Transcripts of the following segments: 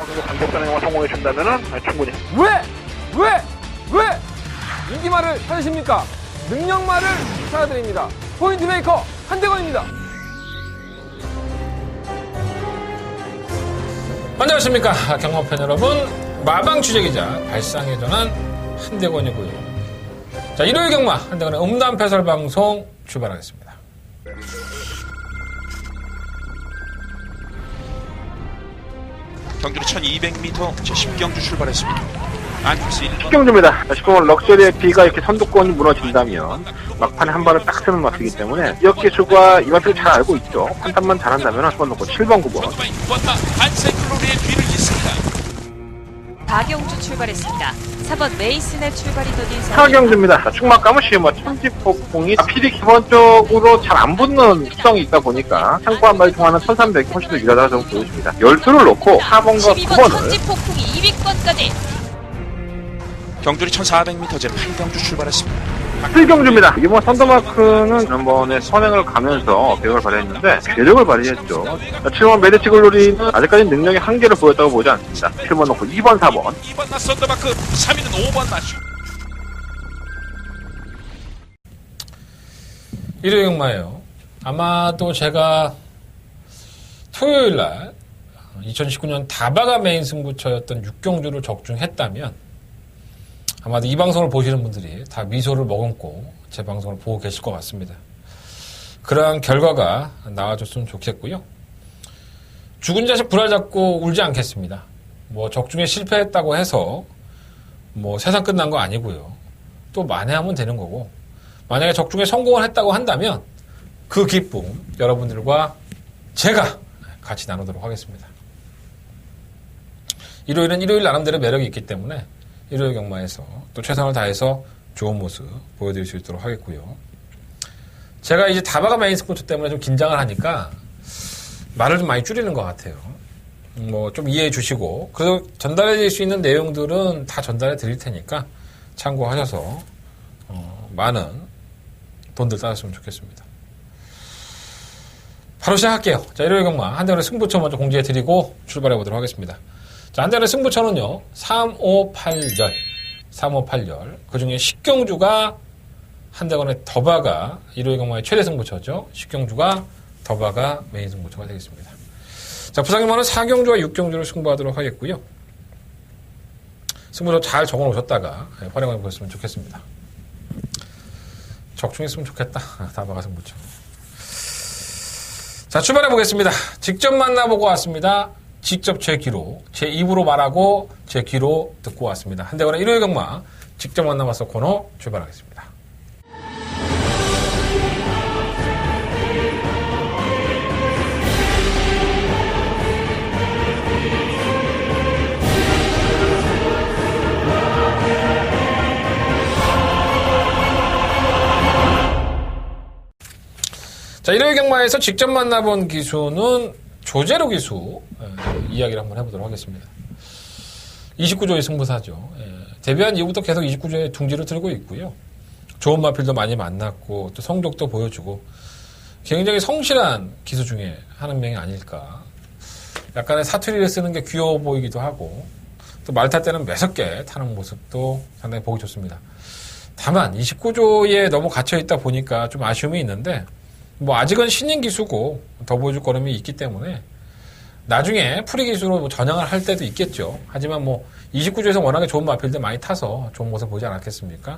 그리고 반격사령을 성공해 준다면은 충분히. 왜? 인기말을 찾으십니까? 능력말을 찾아드립니다. 포인트 메이커 한대건입니다. 안녕하십니까 경마팬 여러분, 마방 취재기자 발상의 전환 한대건이고요. 자, 일요일 경마 한대건의 음담 패설 방송 출발하겠습니다. 경주로 1200m 제10경주 출발했습니다. 안국시 1번 10경주입니다. 10경은 럭셔리의 B가 이렇게 선두권이 무너진다면 막판에 한 발을 딱 쓰는 맛이기 때문에 지역 기수가 이 맛을 잘 알고 있죠. 판단만 잘한다면 한번 놓고 7번, 9번. 6번마 반사이클로리의 뒤를 잇습니다. 4경주 출발했습니다. 4번 메이슨의 출발이 더딘 4경주입니다. 축막감은 쉬운 천지폭풍이 필이 기본적으로 잘 안 붙는 특성이 있다 보니까 창고 한 마리 통하는 1300이 훨씬 더 유리하다고 저는 보여집니다. 12를 놓고 4번과 12번 9번을 천지폭풍이 200번까지 경주리 1400m 제8경주 출발했습니다. 7경주입니다. 이번 선더마크는 지난번에 선행을 가면서 배역을 발휘했는데 괴력을 발휘했죠. 7번 메데치글로리는 아직까지 능력의 한계를 보였다고 보지 않습니다. 7번 놓고 2번, 4번. 2번 나 썬더마크, 3위는 5번 맞추. 일요일 경마예요. 아마도 제가 토요일날 2019년 다바가 메인 승부처였던 6경주를 적중했다면 아마도 이 방송을 보시는 분들이 다 미소를 머금고 제 방송을 보고 계실 것 같습니다. 그러한 결과가 나와줬으면 좋겠고요. 죽은 자식 불알 잡고 울지 않겠습니다. 뭐 적중에 실패했다고 해서 뭐 세상 끝난 거 아니고요. 또 만회하면 되는 거고, 만약에 적중에 성공을 했다고 한다면 그 기쁨 여러분들과 제가 같이 나누도록 하겠습니다. 일요일은 일요일 나름대로 매력이 있기 때문에 일요일 경마에서 또 최선을 다해서 좋은 모습 보여드릴 수 있도록 하겠고요. 제가 이제 다바가 메인 스포츠 때문에 좀 긴장을 하니까 말을 좀 많이 줄이는 것 같아요. 뭐 좀 이해해 주시고, 그래서 전달해 드릴 수 있는 내용들은 다 전달해 드릴 테니까 참고하셔서 많은 돈들 따셨으면 좋겠습니다. 바로 시작할게요. 자, 일요일 경마 한대건의 승부처 먼저 공지해 드리고 출발해 보도록 하겠습니다. 자, 한대건의 승부처는요, 358열. 그 중에 10경주가 한대건의 더바가 일요일 경마의 최대 승부처죠. 10경주가 더바가 메인 승부처가 되겠습니다. 자, 부상경마는 4경주와 6경주를 승부하도록 하겠고요. 승부처 잘 적어 놓으셨다가 활용해 보셨으면 좋겠습니다. 적중했으면 좋겠다. 다바가 승부처. 자, 출발해 보겠습니다. 직접 만나보고 왔습니다. 직접 제 귀로, 제 입으로 말하고 제 귀로 듣고 왔습니다. 한대건의 일요일 경마 직접 만나봐서 코너 출발하겠습니다. 자, 일요일 경마에서 직접 만나본 기수는 조제로 기수 이야기를 한번 해보도록 하겠습니다. 29조의 승부사죠. 데뷔한 이후부터 계속 29조의 둥지를 들고 있고요. 좋은 마필도 많이 만났고 또 성적도 보여주고 굉장히 성실한 기수 중에 한 명이 아닐까. 약간의 사투리를 쓰는 게 귀여워 보이기도 하고 또 말 탈 때는 매섭게 타는 모습도 상당히 보기 좋습니다. 다만 29조에 너무 갇혀있다 보니까 좀 아쉬움이 있는데, 뭐 아직은 신인 기수고 더 보여줄 걸음이 있기 때문에 나중에 프리 기수로 뭐 전향을 할 때도 있겠죠. 하지만 뭐 29조에서 워낙에 좋은 마필들 많이 타서 좋은 모습 보지 않았겠습니까?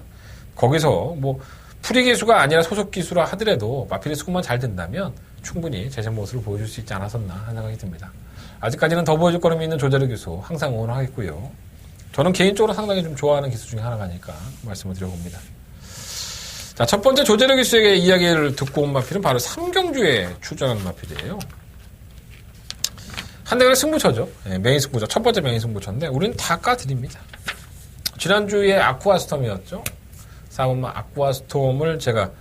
거기서 뭐 프리 기수가 아니라 소속 기수라 하더라도 마필의 수급만 잘 된다면 충분히 제작 모습을 보여줄 수 있지 않았었나 하는 생각이 듭니다. 아직까지는 더 보여줄 걸음이 있는 조제르 기수 항상 응원하겠고요. 저는 개인적으로 상당히 좀 좋아하는 기수 중에 하나가 아닐까 말씀을 드려봅니다. 자, 첫 번째 조제르 기수에게 이야기를 듣고 온 마필은 바로 3경주에 출전한 마필이에요. 한대건의 승부처죠. 메인 승부처. 첫 번째 메인 승부처인데 우리는 다 까드립니다. 지난주에 아쿠아스톰이었죠. 4번만 아쿠아스톰을 제가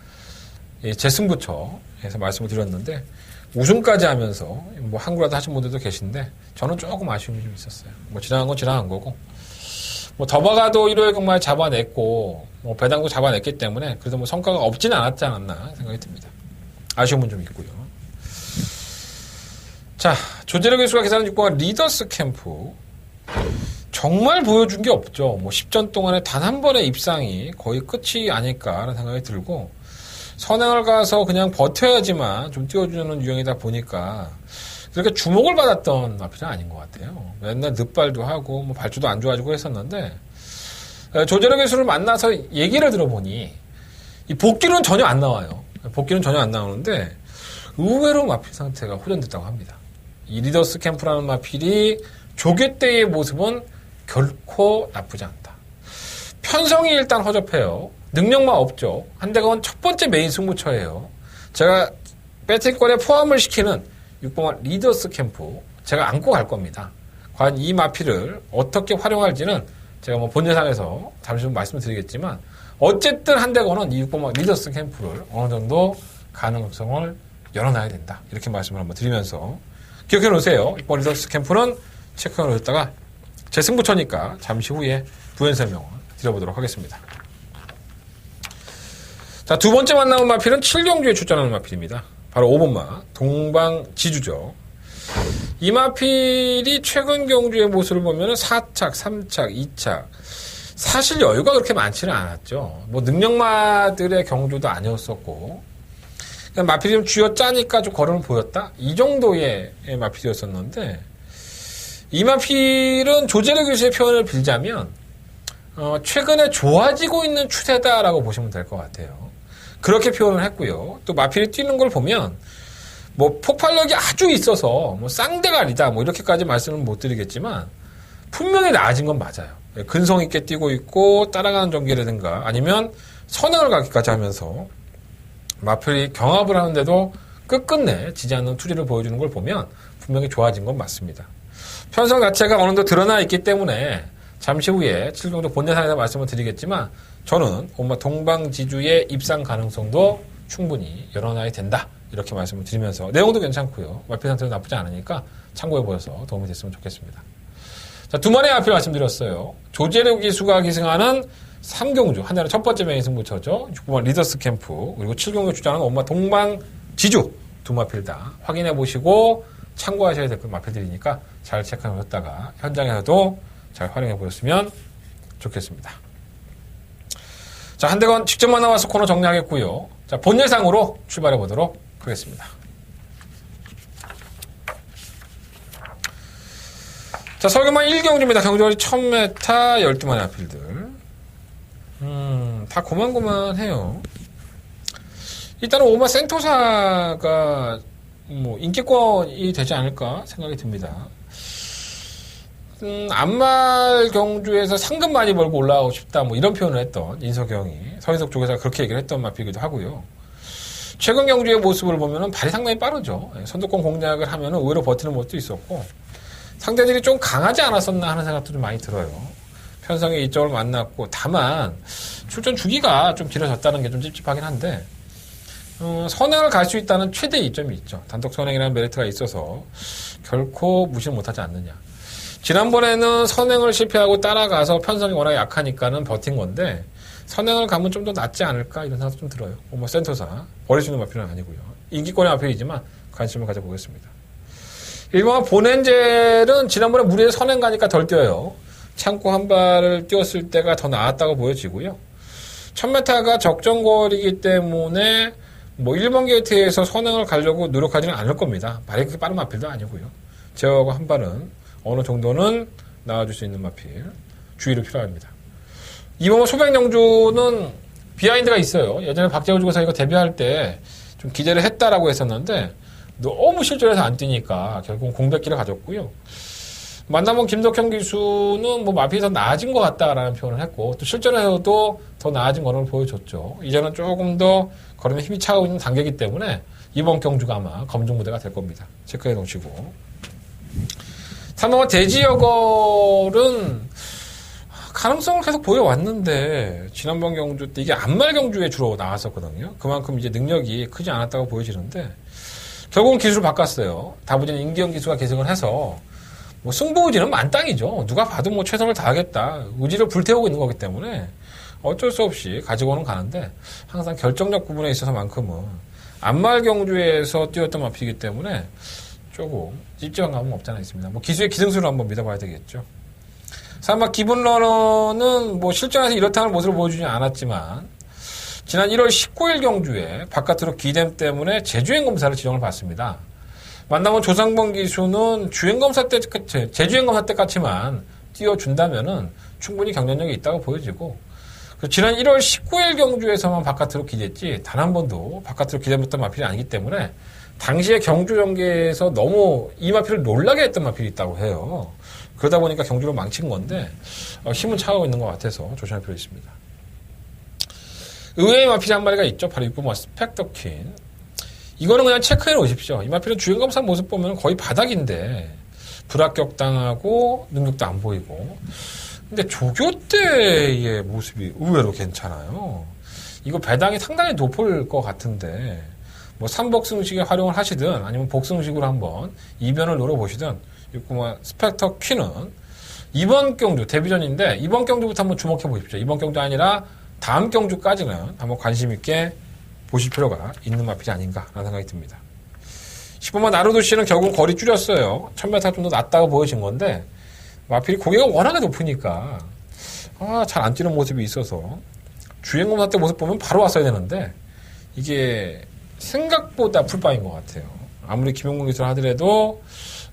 제 승부처에서 말씀을 드렸는데 우승까지 하면서 뭐 한구라도 하신 분들도 계신데 저는 조금 아쉬움이 좀 있었어요. 뭐 지나간 건 지나간 거고, 뭐 더바가도 일요일 경마에 잡아냈고 뭐 배당도 잡아냈기 때문에 그래도 뭐 성과가 없지는 않았지 않았나 생각이 듭니다. 아쉬움은 좀 있고요. 자, 조제르 교수가 계산한 6번가 리더스 캠프 정말 보여준 게 없죠. 뭐 10전 동안에 단 한 번의 입상이 거의 끝이 아닐까라는 생각이 들고 선행을 가서 그냥 버텨야지만 좀 띄워주는 유형이다 보니까 그렇게 주목을 받았던 마필은 아닌 것 같아요. 맨날 늦발도 하고 뭐 발주도 안 좋아지고 했었는데 조재력 기술을 만나서 얘기를 들어보니 이 복귀는 전혀 안 나와요. 복귀는 전혀 안 나오는데 의외로 마필 상태가 호전됐다고 합니다. 이 리더스 캠프라는 마필이 조계 때의 모습은 결코 나쁘지 않다. 편성이 일단 허접해요. 능력만 없죠. 한대건 첫 번째 메인 승부처예요. 제가 배틀권에 포함을 시키는 6번화 리더스 캠프 제가 안고 갈 겁니다. 과연 이 마필을 어떻게 활용할지는 제가 뭐 본예상에서 잠시 후 말씀드리겠지만 어쨌든 한대건은 이 6번화 리더스 캠프를 어느 정도 가능성을 열어놔야 된다. 이렇게 말씀을 한번 드리면서 기억해 놓으세요. 6번 리더스 캠프는 체크해 놓으셨다가 제 승부처니까 잠시 후에 부연 설명을 드려보도록 하겠습니다. 자, 두 번째 만나본 마필은 7경주에 출전하는 마필입니다. 바로 5번마 동방지주죠. 이 마필이 최근 경주의 모습을 보면 4착, 3착, 2착 사실 여유가 그렇게 많지는 않았죠. 뭐 능력마들의 경주도 아니었었고 그냥 마필이 좀 쥐어짜니까 좀 걸음을 보였다? 이 정도의 마필이었었는데 이 마필은 조재력 교수의 표현을 빌자면 최근에 좋아지고 있는 추세다라고 보시면 될 것 같아요. 그렇게 표현을 했고요. 또 마필이 뛰는 걸 보면 뭐 폭발력이 아주 있어서 뭐 쌍대가리다 뭐 이렇게까지 말씀을 못 드리겠지만 분명히 나아진 건 맞아요. 근성 있게 뛰고 있고 따라가는 전개라든가 아니면 선행을 가기까지 하면서 마필이 경합을 하는데도 끝끝내 지지 않는 투지를 보여주는 걸 보면 분명히 좋아진 건 맞습니다. 편성 자체가 어느 정도 드러나 있기 때문에 잠시 후에 7경주 본예상에서 말씀을 드리겠지만 저는 엄마 동방지주의 입상 가능성도 충분히 열어놔야 된다. 이렇게 말씀을 드리면서 내용도 괜찮고요. 마필 상태도 나쁘지 않으니까 참고해 보셔서 도움이 됐으면 좋겠습니다. 자, 두 마리의 마필 말씀드렸어요. 조재력 기수가 기승하는 3경주, 한 달에 첫 번째 메인 승부처죠. 6번 리더스 캠프, 그리고 7경주 주장하는 엄마 동방지주 두 마필 다 확인해 보시고 참고하셔야 될 마필들이니까 잘 체크해 보셨다가 현장에서도 잘 활용해 보셨으면 좋겠습니다. 자, 한대건 직접 만나와서 코너 정리하겠고요. 자, 본 예상으로 출발해 보도록 하겠습니다. 자, 설교만 1경주입니다. 경주거리 1000m 12마리 마필들. 다 고만고만해요. 일단은 오마 센토사가 뭐 인기권이 되지 않을까 생각이 듭니다. 안말 경주에서 상금 많이 벌고 올라가고 싶다 뭐 이런 표현을 했던 인석영이 서인석 쪽에서 그렇게 얘기를 했던 마필이기도 하고요. 최근 경주의 모습을 보면은 발이 상당히 빠르죠. 선두권 공략을 하면은 의외로 버티는 것도 있었고 상대들이 좀 강하지 않았었나 하는 생각도 좀 많이 들어요. 편성의 이점을 만났고 다만 출전 주기가 좀 길어졌다는 게 좀 찝찝하긴 한데 선행을 갈 수 있다는 최대 이점이 있죠. 단독 선행이라는 메리트가 있어서 결코 무시를 못하지 않느냐. 지난번에는 선행을 실패하고 따라가서 편성이 워낙 약하니까는 버틴 건데 선행을 가면 좀 더 낫지 않을까 이런 생각도 좀 들어요. 뭐 센터사 버릴 수 있는 마필은 아니고요. 인기권의 마필이지만 관심을 가져보겠습니다. 1번화 보넨젤은 지난번에 무리에 선행 가니까 덜 뛰어요. 참고 한 발을 뛰었을 때가 더 나았다고 보여지고요. 1000m가 적정거리이기 때문에 뭐 1번 게이트에서 선행을 가려고 노력하지는 않을 겁니다. 발이 그렇게 빠른 마필도 아니고요. 제어하고 한 발은 어느 정도는 나와줄 수 있는 마필 주의로 필요합니다. 이번 소백영주는 비하인드가 있어요. 예전에 박재호 주고사 이거 데뷔할 때 좀 기대를 했다라고 했었는데 너무 실전에서 안 뛰니까 결국은 공백기를 가졌고요. 만나본 김덕형 기수는 뭐 마필이 더 나아진 것 같다라는 표현을 했고 또 실전에서도 더 나아진 거를 보여줬죠. 이제는 조금 더 걸음에 힘이 차고 있는 단계이기 때문에 이번 경주가 아마 검증 무대가 될 겁니다. 체크해 놓으시고 3번은 대지여걸은 가능성을 계속 보여왔는데 지난번 경주 때 이게 안말 경주에 주로 나왔었거든요. 그만큼 이제 능력이 크지 않았다고 보여지는데 결국은 기술을 바꿨어요. 다부진 임기영 기수가 계승을 해서 뭐 승부 의지는 만땅이죠. 누가 봐도 뭐 최선을 다하겠다. 의지를 불태우고 있는 거기 때문에 어쩔 수 없이 가지고는 가는데 항상 결정적 부분에 있어서만큼은 안말 경주에서 뛰었던 마필이기 때문에 조금 찝찝한 감은 없지 않아 있습니다. 뭐 기수의 기승수를 한번 믿어봐야 되겠죠. 아마 기본 러너는 뭐 실전에서 이렇다는 모습을 보여주지 않았지만 지난 1월 19일 경주에 바깥으로 기댐 때문에 재주행 검사를 지정을 받습니다. 만나면 조상범 기수는 주행 검사 때, 재주행 검사 때까지만 띄워준다면은 충분히 경쟁력이 있다고 보여지고, 지난 1월 19일 경주에서만 바깥으로 기댔지 단 한 번도 바깥으로 기댐했던 마필이 아니기 때문에 당시에 경주 전개에서 너무 이 마필을 놀라게 했던 마필이 있다고 해요. 그러다 보니까 경주를 망친 건데 힘은 차가고 있는 것 같아서 조심할 필요 있습니다. 의외의 마필이 한 마리가 있죠. 바로 6번 스펙터퀸. 이거는 그냥 체크해 놓으십시오. 이 마필은 주행검사 모습 보면 거의 바닥인데 불합격당하고 능력도 안 보이고, 근데 조교 때의 모습이 의외로 괜찮아요. 이거 배당이 상당히 높을 것 같은데 뭐 3복승식에 활용을 하시든 아니면 복승식으로 한번 이변을 노려보시든 6번 스펙터 퀸은 이번 경주 데뷔전인데 이번 경주부터 한번 주목해 보십시오. 이번 경주 아니라 다음 경주까지는 한번 관심 있게 보실 필요가 있는 마필이 아닌가라는 생각이 듭니다. 10번만 나루도 씨는 결국 거리 줄였어요. 1000m 좀 더 낮다고 보여진 건데 마필이 고개가 워낙에 높으니까 잘 안 뛰는 모습이 있어서 주행검사 때 모습 보면 바로 왔어야 되는데 이게 생각보다 풀바인 것 같아요. 아무리 김용문 기술을 하더라도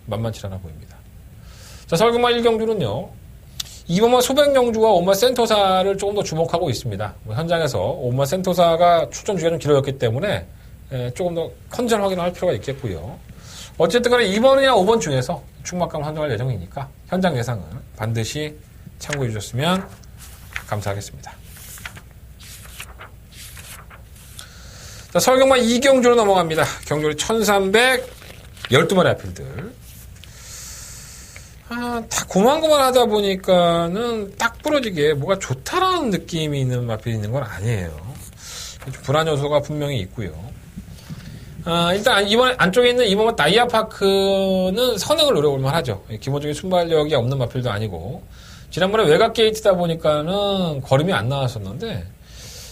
만만치 않아 보입니다. 자, 설국마 1경주는요. 2번마 소백영주와 온마 센토사를 조금 더 주목하고 있습니다. 현장에서 온마 센토사가 출전 주기가 좀 길어졌기 때문에 조금 더 컨디션 확인을 할 필요가 있겠고요. 어쨌든 간에 2번이나 5번 중에서 충막감 판정할 예정이니까 현장 예상은 반드시 참고해 주셨으면 감사하겠습니다. 자, 서울경마 2경주로 넘어갑니다. 경주리 1312마리 아필들. 다 고만고만 하다 보니까는 딱 부러지게 뭐가 좋다라는 느낌이 있는 마필이 있는 건 아니에요. 불안 요소가 분명히 있고요. 일단 이번 안쪽에 있는 이번 다이아파크는 선행을 노려볼만 하죠. 기본적인 순발력이 없는 마필도 아니고 지난번에 외곽 게이트다 보니까는 걸음이 안 나왔었는데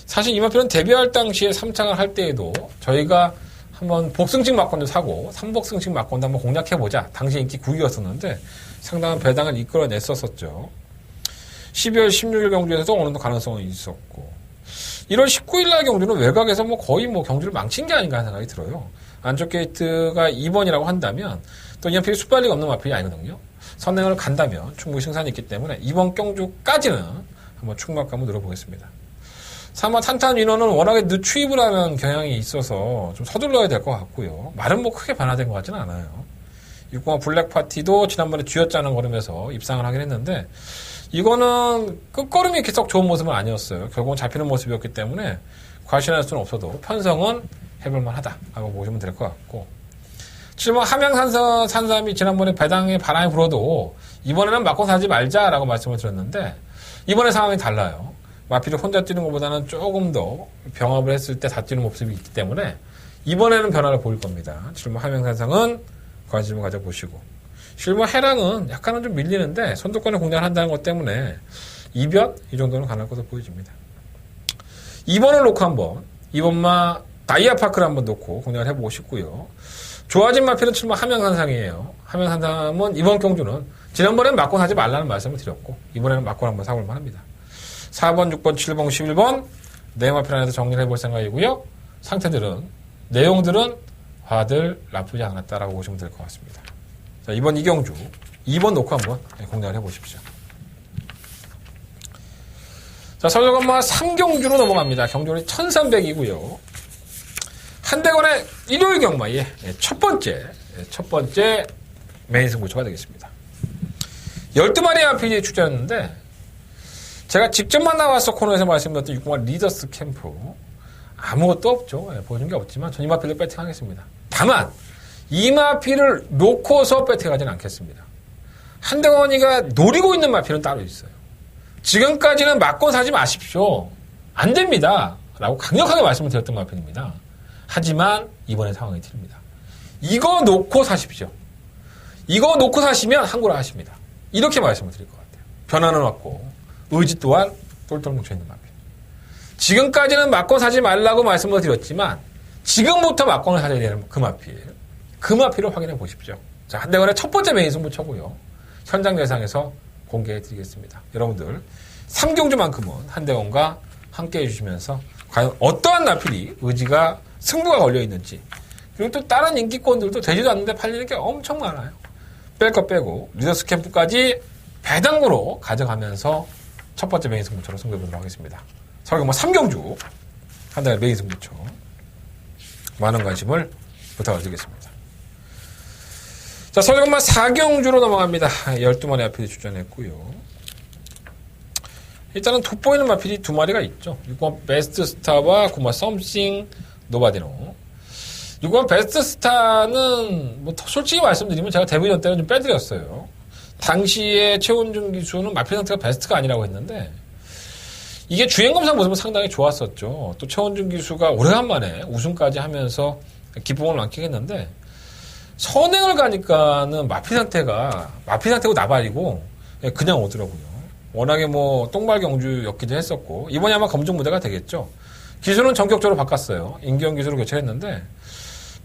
사실 이 마필은 데뷔할 당시에 3창을 할 때에도 저희가 한번 복승식 막건도 사고 3복승식 막건도 한번 공략해보자. 당시 인기 9위였었는데 상당한 배당을 이끌어냈었었죠. 12월 16일 경주에서도 어느 정도 가능성은 있었고 1월 19일 날 경주는 외곽에서 거의 경주를 망친 게 아닌가 하는 생각이 들어요. 안쪽 게이트가 2번이라고 한다면 또 이 마필이 순발리가 없는 마필이 아니거든요. 선행을 간다면 충분히 승산이 있기 때문에 이번 경주까지는 한번 충막감을 늘어보겠습니다. 3번 탄탄 인원은 워낙에 늦추입을 하는 경향이 있어서 좀 서둘러야 될 것 같고요. 말은 크게 변화된 것 같지는 않아요. 6번 블랙파티도 지난번에 쥐어짜는 걸음에서 입상을 하긴 했는데 이거는 끝걸음이 이렇게 썩 좋은 모습은 아니었어요. 결국은 잡히는 모습이었기 때문에 과신할 수는 없어도 편성은 해볼만 하다라고 보시면 될 것 같고 7번 함양산삼이 지난번에 배당에 바람이 불어도 이번에는 맞고 사지 말자라고 말씀을 드렸는데 이번에 상황이 달라요. 마필이 혼자 뛰는 것보다는 조금 더 병합을 했을 때 다 뛰는 모습이 있기 때문에 이번에는 변화를 보일 겁니다. 7번 함양산삼은 관심을 가져보시고 실무 해랑은 약간은 좀 밀리는데 선두권에 공략을 한다는 것 때문에 2변? 이 정도는 가능할 것으로 보여집니다. 2번을 놓고 한번 2번마 다이아파크를 한번 놓고 공략을 해보고 싶고요. 좋아진 마필은 7번 함양산상이에요. 함양산상은 이번 경주는 지난번에는 막고 사지 말라는 말씀을 드렸고 이번에는 막고 한번 사볼만 합니다. 4번, 6번, 7번, 11번 네 마필 안에서 정리를 해볼 생각이고요. 상태들은 내용들은 화들 나쁘지 않았다라고 보시면 될 것 같습니다. 자, 이번 이경주 2번 놓고 한번 공략을 해보십시오. 자, 서울경마 3경주로 넘어갑니다. 경주는 1300이고요. 한대건의 일요일 경마의 첫 번째 메인 승부처가 되겠습니다. 12마리의 아필이 출전했는데 제가 직접 만나와서 코너에서 말씀드렸던 6번 리더스 캠프 아무것도 없죠. 보여준 게 없지만 전 이 마필로 배팅하겠습니다. 다만 이 마필을 놓고서 배팅하지는 않겠습니다. 한대건이가 노리고 있는 마필은 따로 있어요. 지금까지는 맞고 사지 마십시오. 안 됩니다. 라고 강력하게 말씀을 드렸던 마필입니다. 하지만 이번에 상황이 틀립니다. 이거 놓고 사십시오. 이거 놓고 사시면 항구라 하십니다. 이렇게 말씀을 드릴 것 같아요. 변화는 없고 의지 또한 똘똘 뭉쳐있는 마필. 지금까지는 맞고 사지 말라고 말씀을 드렸지만 지금부터 맞고는 사야 되는 그 마필을 확인해 보십시오. 자, 한대건의 첫 번째 메인 승부처고요. 현장 예상에서 공개해드리겠습니다. 여러분들 3경주만큼은 한대원과 함께 해주시면서 과연 어떠한 나필이 의지가 승부가 걸려있는지, 그리고 또 다른 인기권들도 되지도 않는데 팔리는 게 엄청 많아요. 뺄 거 빼고 리더스 캠프까지 배당으로 가져가면서 첫 번째 메인 승부처로 승부해보도록 하겠습니다. 서울경마 3경주 한달 메인 승부처 많은 관심을 부탁을 드리겠습니다. 자, 서울경마 4경주로 넘어갑니다. 12마리 마필이 출전했고요. 일단은 돋보이는 마필이 2마리가 있죠. 6번 베스트 스타와 9번 썸씽 노바디노. 6번 베스트 스타는 뭐 솔직히 말씀드리면 제가 데뷔전 때는 좀 빼드렸어요. 당시에 최원준 기수는 마필 상태가 베스트가 아니라고 했는데 이게 주행검상 모습은 상당히 좋았었죠. 또 최원준 기수가 오래간만에 우승까지 하면서 기쁨을 만끽했는데 선행을 가니까는 마필 상태고 나발이고 그냥 오더라고요. 워낙에 뭐 똥발 경주였기도 했었고 이번에 아마 검증 무대가 되겠죠. 기수는 전격적으로 바꿨어요. 임기영 기수로 교체했는데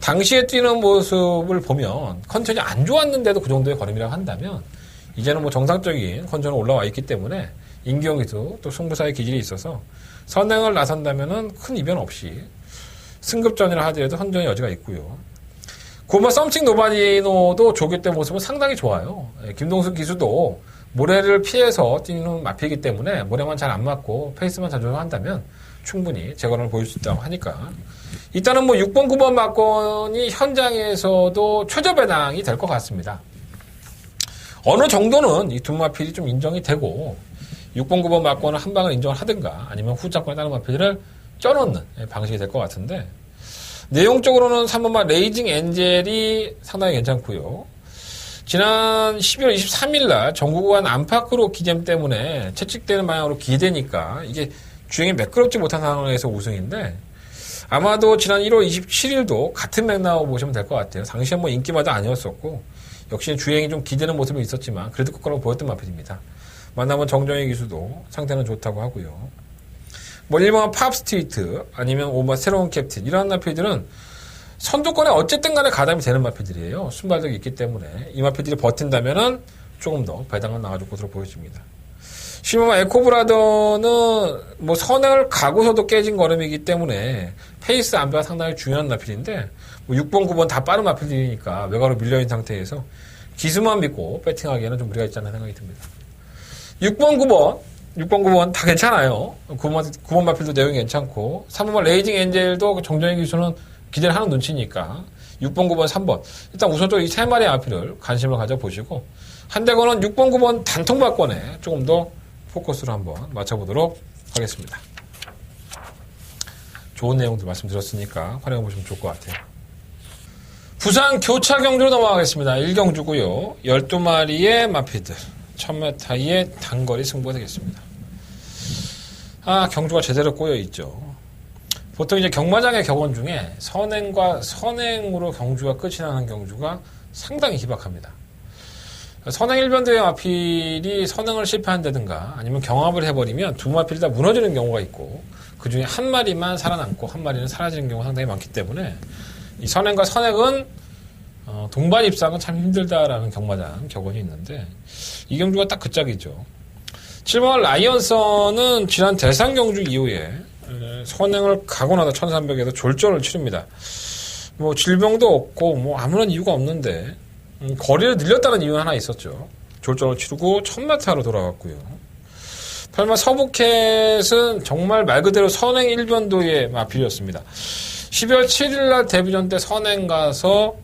당시에 뛰는 모습을 보면 컨디션이 안 좋았는데도 그 정도의 걸음이라고 한다면 이제는 뭐 정상적인 컨디션으로 올라와 있기 때문에 임기영 기수 또 승부사의 기질이 있어서 선행을 나선다면은 큰 이변 없이 승급전이라 하더라도 선전의 여지가 있고요. 고마 썸씽 노바디노도 조교 때 모습은 상당히 좋아요. 김동수 기수도 모래를 피해서 뛰는 마필이기 때문에 모래만 잘 안 맞고 페이스만 잘 조정한다면 충분히 제거를 보일 수 있다고 하니까 일단은 뭐 6번, 9번 막건이 현장에서도 최저 배당이 될 것 같습니다. 어느 정도는 이 두 마필이 좀 인정이 되고 6번, 9번 막건을 한 방을 인정을 하든가 아니면 후작권에 다른 마필을 쪄놓는 방식이 될 것 같은데 내용적으로는 3번마 레이징 엔젤이 상당히 괜찮고요. 지난 12월 23일 날 전국구간 안팎으로 기잼 때문에 채찍되는 방향으로 기대니까 이게 주행이 매끄럽지 못한 상황에서 우승인데 아마도 지난 1월 27일도 같은 맥락으로 보시면 될 것 같아요. 당시엔 뭐 인기마저 아니었었고 역시 주행이 좀 기대는 모습이 있었지만 그래도 끝걸로 보였던 마필입니다. 만나면 정정희 기수도 상태는 좋다고 하고요. 뭐 1번 팝스트리트 아니면 5번 새로운 캡틴 이런 마필들은 선두권에 어쨌든 간에 가담이 되는 마필들이에요. 순발력이 있기 때문에 이 마필들이 버틴다면은 조금 더 배당은 나가줄 것으로 보여집니다. 15번 에코브라더는 뭐 선행을 가고서도 깨진 걸음이기 때문에 페이스 안배가 상당히 중요한 마필인데 뭐 6번, 9번 다 빠른 마필들이니까 외곽으로 밀려있는 상태에서 기수만 믿고 배팅하기에는 좀 무리가 있지 않나 생각이 듭니다. 6번, 9번 다 괜찮아요. 9번 마필도 내용이 괜찮고 3번 레이징 엔젤도 정정희 기수는 기대를 하는 눈치니까 6번, 9번, 3번 일단 우선적으로 이 세 마리의 마필을 관심을 가져보시고 한대건은 6번, 9번 단통 막건에 조금 더 포커스를 한번 맞춰보도록 하겠습니다. 좋은 내용들 말씀드렸으니까 활용해보시면 좋을 것 같아요. 부산 교차 경주로 넘어가겠습니다. 1경주고요. 12마리의 마필들 1000m의 단거리 승부가 되겠습니다. 경주가 제대로 꼬여있죠. 보통 이제 경마장의 격언 중에 선행과 선행으로 경주가 끝이 나는 경주가 상당히 희박합니다. 선행 1변대의 마필이 선행을 실패한다든가 아니면 경합을 해버리면 두 마필이 다 무너지는 경우가 있고 그 중에 한 마리만 살아남고 한 마리는 사라지는 경우가 상당히 많기 때문에 이 선행과 선행은 동반 입상은 참 힘들다라는 경마장 격언이 있는데 이 경주가 딱 그 짝이죠. 7번 라이언선은 지난 대상 경주 이후에 선행을 가고 나서 1300에서 졸전을 치릅니다. 뭐 질병도 없고 뭐 아무런 이유가 없는데 거리를 늘렸다는 이유는 하나 있었죠. 졸전을 치르고 1000m로 돌아갔고요. 8번 서부캣은 정말 말 그대로 선행 1변도의 마필이었습니다. 12월 7일날 데뷔전 때 선행 가서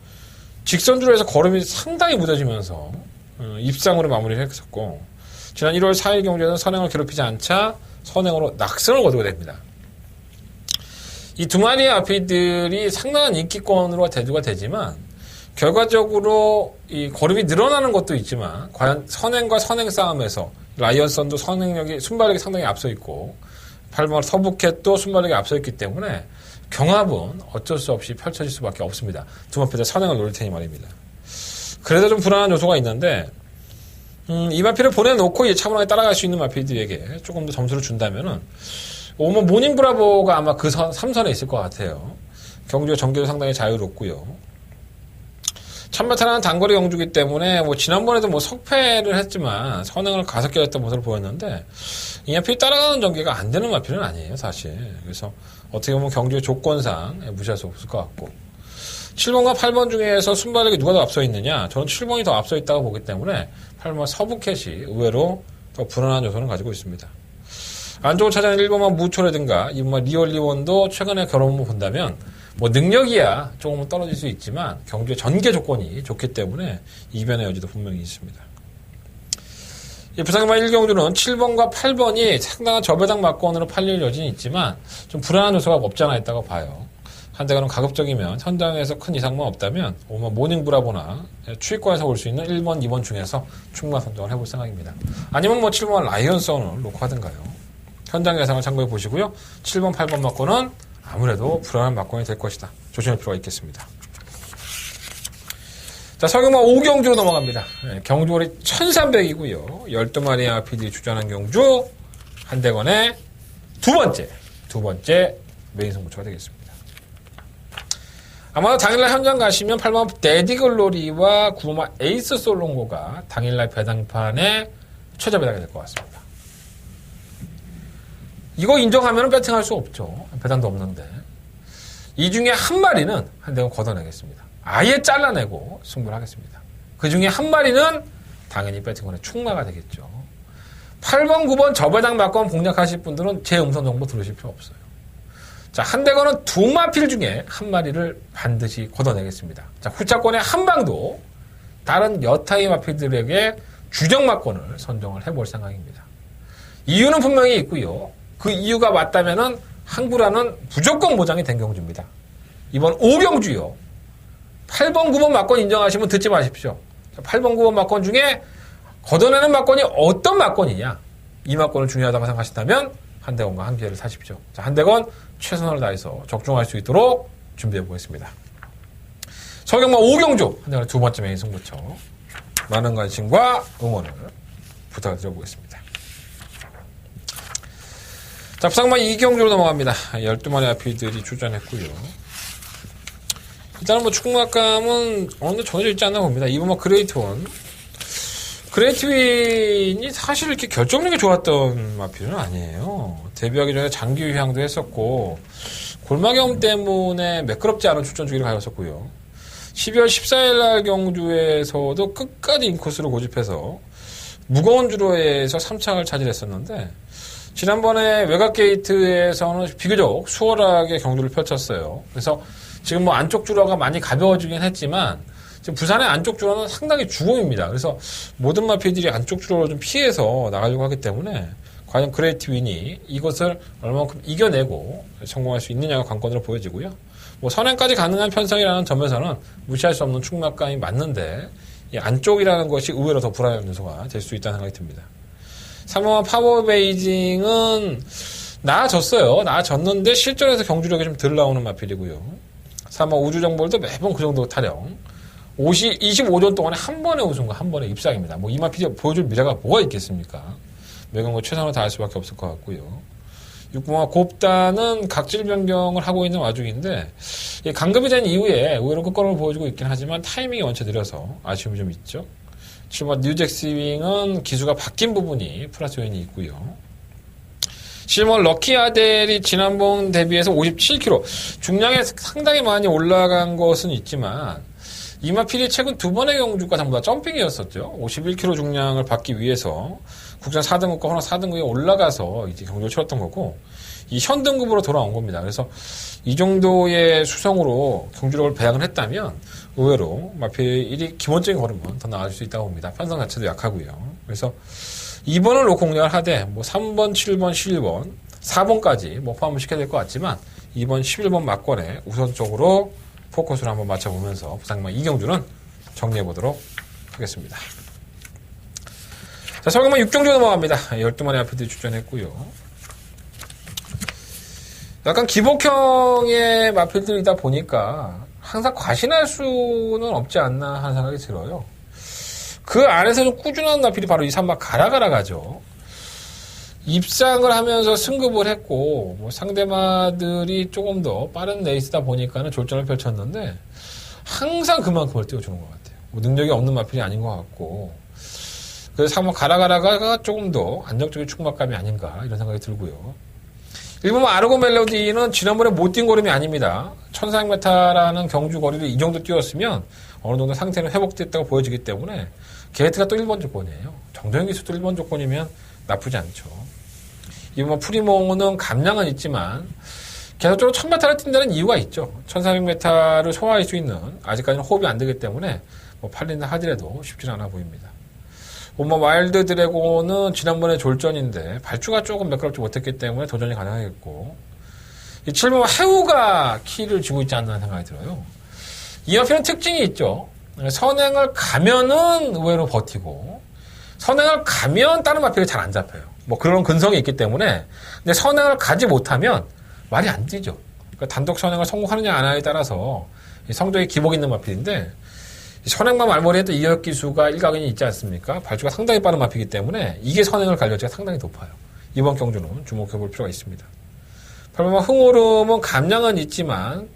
직선주로 해서 걸음이 상당히 무뎌지면서 입상으로 마무리를 했었고 지난 1월 4일 경주에는 선행을 괴롭히지 않자 선행으로 낙승을 거두게 됩니다. 이 두 마리의 마필들이 상당한 인기권으로 대두가 되지만 결과적으로 이 걸음이 늘어나는 것도 있지만 과연 선행과 선행 싸움에서 라이언선도 선행력이 순발력이 상당히 앞서 있고 8번 서부캣도 순발력이 앞서 있기 때문에 경합은 어쩔 수 없이 펼쳐질 수밖에 없습니다. 두 마필 다 선행을 노릴 테니 말입니다. 그래서 좀 불안한 요소가 있는데 이 마필을 보내놓고 이제 차분하게 따라갈 수 있는 마필들에게 조금 더 점수를 준다면은 오면 모닝 브라보가 아마 그 3선에 있을 것 같아요. 경주의 전개도 상당히 자유롭고요. 참메타라는 단거리 경주기 때문에 뭐 지난번에도 뭐 석패를 했지만 선행을 5개 했던 모습을 보였는데 이 마필이 따라가는 전개가 안 되는 마필은 아니에요, 사실. 그래서 어떻게 보면 경주의 조건상 무시할 수 없을 것 같고 7번과 8번 중에서 순발력이 누가 더 앞서 있느냐? 저는 7번이 더 앞서 있다고 보기 때문에 8번 서브캣이 의외로 더 불안한 요소는 가지고 있습니다. 안쪽을 찾아낸 1번만 무초라든가 2번만 리얼리원도 최근에 결혼을 본다면 뭐 능력이야 조금은 떨어질 수 있지만 경주의 전개 조건이 좋기 때문에 이변의 여지도 분명히 있습니다. 이 부산경마 1경주는 7번과 8번이 상당한 저배당 막권으로 팔릴 여지는 있지만 좀 불안한 요소가 없지 않아 있다고 봐요. 한대가는 가급적이면 현장에서 큰 이상만 없다면 오면 모닝브라보나 추위권에서 올 수 있는 1번, 2번 중에서 충분한 선정을 해볼 생각입니다. 아니면 뭐 7번 라이언선을 놓고 하든가요. 현장 예상을 참고해 보시고요. 7번, 8번 막권은 아무래도 불안한 막권이 될 것이다. 조심할 필요가 있겠습니다. 자, 서경마 5경주로 넘어갑니다. 경주월이 1300이고요. 12마리의 RPD 주전한 경주 한대건의 두 번째 메인 승부처가 되겠습니다. 아마도 당일날 현장 가시면 8번 데디글로리와 9번 에이스 솔롱고가 당일날 배당판에 최저 배당이 될 것 같습니다. 이거 인정하면 배팅할 수 없죠. 배당도 없는데. 이 중에 한 마리는 한대건 걷어내겠습니다. 아예 잘라내고 승부를 하겠습니다. 그 중에 한 마리는 당연히 배팅권의 충마가 되겠죠. 8번, 9번 저배당 막권 공략하실 분들은 제 음성 정보 들으실 필요 없어요. 자, 한대건은 두 마필 중에 한 마리를 반드시 걷어내겠습니다. 자, 후차권의 한 방도 다른 여타의 마필들에게 주정 막권을 선정을 해볼 생각입니다. 이유는 분명히 있고요. 그 이유가 맞다면은 항구라는 무조건 보장이 된 경주입니다. 이번 5경주요. 8번, 9번 막권 인정하시면 듣지 마십시오. 자, 8번, 9번 막권 중에 걷어내는 막권이 어떤 막권이냐. 이 막권을 중요하다고 생각하신다면 한대건과 함께를 사십시오. 자, 한대건 최선을 다해서 적중할 수 있도록 준비해 보겠습니다. 서경마 5경주 한대건의 두 번째 메인 승부처 많은 관심과 응원을 부탁드려보겠습니다. 자, 부상마 2경주로 넘어갑니다. 12마리 아피들이 출전했고요. 일단은 뭐 축구막감은 어느 정도 정해져 있지 않나 봅니다. 이번 그레이트원. 그레이트윈이 사실 이렇게 결정력이 좋았던 마필은 아니에요. 데뷔하기 전에 장기 휴양도 했었고, 골마경 때문에 매끄럽지 않은 출전 주기를 가졌었고요. 12월 14일 날 경주에서도 끝까지 인코스를 고집해서 무거운 주로에서 3창을 차지했었는데, 지난번에 외곽 게이트에서는 비교적 수월하게 경주를 펼쳤어요. 그래서 지금 뭐 안쪽 주로가 많이 가벼워지긴 했지만 지금 부산의 안쪽 주로는 상당히 주공입니다. 그래서 모든 마필들이 안쪽 주로를 좀 피해서 나가려고 하기 때문에 과연 그레이트윈이 이것을 얼마만큼 이겨내고 성공할 수 있느냐가 관건으로 보여지고요. 뭐 선행까지 가능한 편성이라는 점에서는 무시할 수 없는 충막감이 맞는데 이 안쪽이라는 것이 의외로 더 불안한 요소가 될 수 있다는 생각이 듭니다. 3호와 파워 베이징은 나아졌어요. 나아졌는데 실전에서 경주력이 좀 덜 나오는 마필이고요. 3호 우주정벌도 매번 그 정도 타령. 25전 동안에 한 번의 우승과 한 번의 입상입니다. 뭐 이 마필이 보여줄 미래가 뭐가 있겠습니까? 매번 뭐 최선을 다할 수밖에 없을 것 같고요. 6번화 곱단은 각질 변경을 하고 있는 와중인데 강급이 된 이후에 의외로 끝걸음을 보여주고 있긴 하지만 타이밍이 원체 느려서 아쉬움이 좀 있죠. 7번 뉴잭스윙은 기수가 바뀐 부분이 플러스 요인이 있고요. 7번 럭키 아델이 지난번 대비해서 57kg 중량에 상당히 많이 올라간 것은 있지만 이마필이 최근 두 번의 경주가 전부 다 점핑이었었죠. 51kg 중량을 받기 위해서 국산 4등급과 호나 4등급에 올라가서 이제 경주를 치렀던 거고 이 현등급으로 돌아온 겁니다. 그래서 이 정도의 수성으로 경주력을 배양을 했다면 의외로 마필 1위 기본적인 걸음은 더 나아질 수 있다고 봅니다. 편성 자체도 약하고요. 그래서 2번을 놓고 공략을 하되 뭐 3번, 7번, 11번, 4번까지 뭐 포함을 시켜야 될 것 같지만 2번, 11번 막권에 우선적으로 포커스를 한번 맞춰보면서 부상마 2경주는 정리해보도록 하겠습니다. 자, 서경마 6경주 넘어갑니다. 12마리 아피들이 출전했고요. 약간 기복형의 마필들이다 보니까 항상 과신할 수는 없지 않나 하는 생각이 들어요. 그 안에서 좀 꾸준한 마필이 바로 이 3막 가라가라가죠. 입상을 하면서 승급을 했고 뭐 상대마들이 조금 더 빠른 레이스다 보니까는 졸전을 펼쳤는데 항상 그만큼을 띄워주는 것 같아요. 뭐 능력이 없는 마필이 아닌 것 같고, 그래서 한번 가라가라가 조금 더 안정적인 충막감이 아닌가 이런 생각이 들고요. 일본 아르고 멜로디는 지난번에 못 뛴 걸음이 아닙니다. 1400m라는 경주 거리를 이 정도 뛰었으면 어느 정도 상태는 회복됐다고 보여지기 때문에 게이트가 또 1번 조건이에요. 정도현 기수도 1번 조건이면 나쁘지 않죠. 이번 프리모는 감량은 있지만 계속적으로 1000m를 뛴다는 이유가 있죠. 1400m를 소화할 수 있는 아직까지는 호흡이 안 되기 때문에 뭐 팔린다 하더라도 쉽지는 않아 보입니다. 와일드 드래곤은 지난번에 졸전인데 발주가 조금 매끄럽지 못했기 때문에 도전이 가능하겠고, 이 7번 해우가 키를 쥐고 있지 않나 생각이 들어요. 이 마필은 특징이 있죠. 선행을 가면은 의외로 버티고, 선행을 가면 다른 마필이 잘 안 잡혀요. 뭐 그런 근성이 있기 때문에. 근데 선행을 가지 못하면 말이 안 뛰죠. 그러니까 단독 선행을 성공하느냐 안 하느냐에 따라서 성적이 기복 있는 마필인데, 선행만 말머리에 또 이역 기수가 일각이 있지 않습니까? 발주가 상당히 빠른 마필이기 때문에 이게 선행을 갈 여지가 상당히 높아요. 이번 경주는 주목해 볼 필요가 있습니다. 8번 흥오름은 감량은 있지만